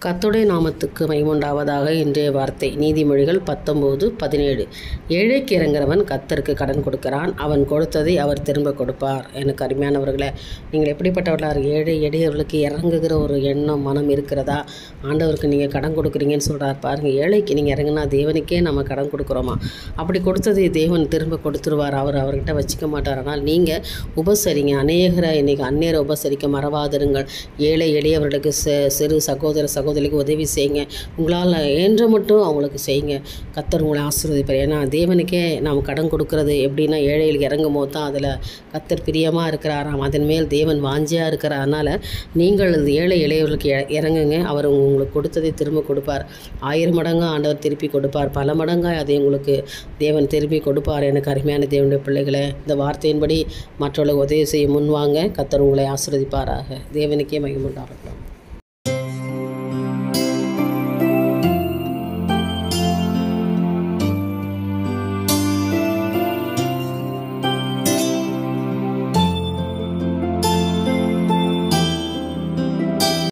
கர்த்தருடைய நாமத்துக்கு மகிமையுண்டாவதாக. இன்றைய வார்த்தை நீதிமொழிகள் 19:17. ஏழைக்கு இறங்குறவன் கர்த்தருக்கு கடன் கொடுக்கிறான், அவன் கொடுத்ததை அவர் திரும்ப கொடுப்பார். எனக்கு அருமையானவர்களே, நீங்கள் எப்படிப்பட்டவர்களாக ஏழை எளியவர்களுக்கு இறங்குகிற ஒரு எண்ணம் மனம் இருக்கிறதா? ஆண்டவருக்கு நீங்கள் கடன் கொடுக்குறீங்கன்னு சொல்கிறார் பாருங்கள். ஏழைக்கு நீங்கள் இறங்குனா தேவனுக்கே நம்ம கடன் கொடுக்குறோமா? அப்படி கொடுத்ததை தேவன் திரும்ப கொடுத்துருவார். அவர்கிட்ட வச்சுக்க மாட்டார். ஆனால் நீங்கள் உபசரிங்க. அநேகரை இன்றைக்கி அந்நேர உபசரிக்க மறவாதிருங்கள். ஏழை எளியவர்களுக்கு சிறு சகோதரிக்கு உதவி செய்யுங்க. உங்களால் ஏன்ற மட்டும் அவங்களுக்கு செய்யுங்க. கர்த்தர் உங்களை ஆசீர்வதிப்பார். ஏன்னா தேவனுக்கே நாம் கடன் கொடுக்கறது எப்படின்னா, ஏழைகளுக்கு இறங்கும் போது தான் அதில் கர்த்தர் பிரியமாக இருக்கிறாராம். அதன் மேல் தேவன் வாஞ்சியாக இருக்கிறார். அதனால் நீங்கள் ஏழை எளியவர்களுக்கு இறங்குங்க. அவர் உங்களுக்கு கொடுத்ததை திரும்ப கொடுப்பார். 1000 மடங்கு ஆண்டவர் திருப்பி கொடுப்பார். பல மடங்காக அதை உங்களுக்கு தேவன் திருப்பி கொடுப்பார். எனக்கு அருமையான தேவனுடைய பிள்ளைகளை, இந்த வார்த்தையின்படி மற்றவர்களுக்கு உதவி செய்ய முன்வாங்க. கர்த்தர் உங்களை ஆசீர்வதிப்பாராக. தேவனுக்கே மகிமை உண்டாகட்டும்.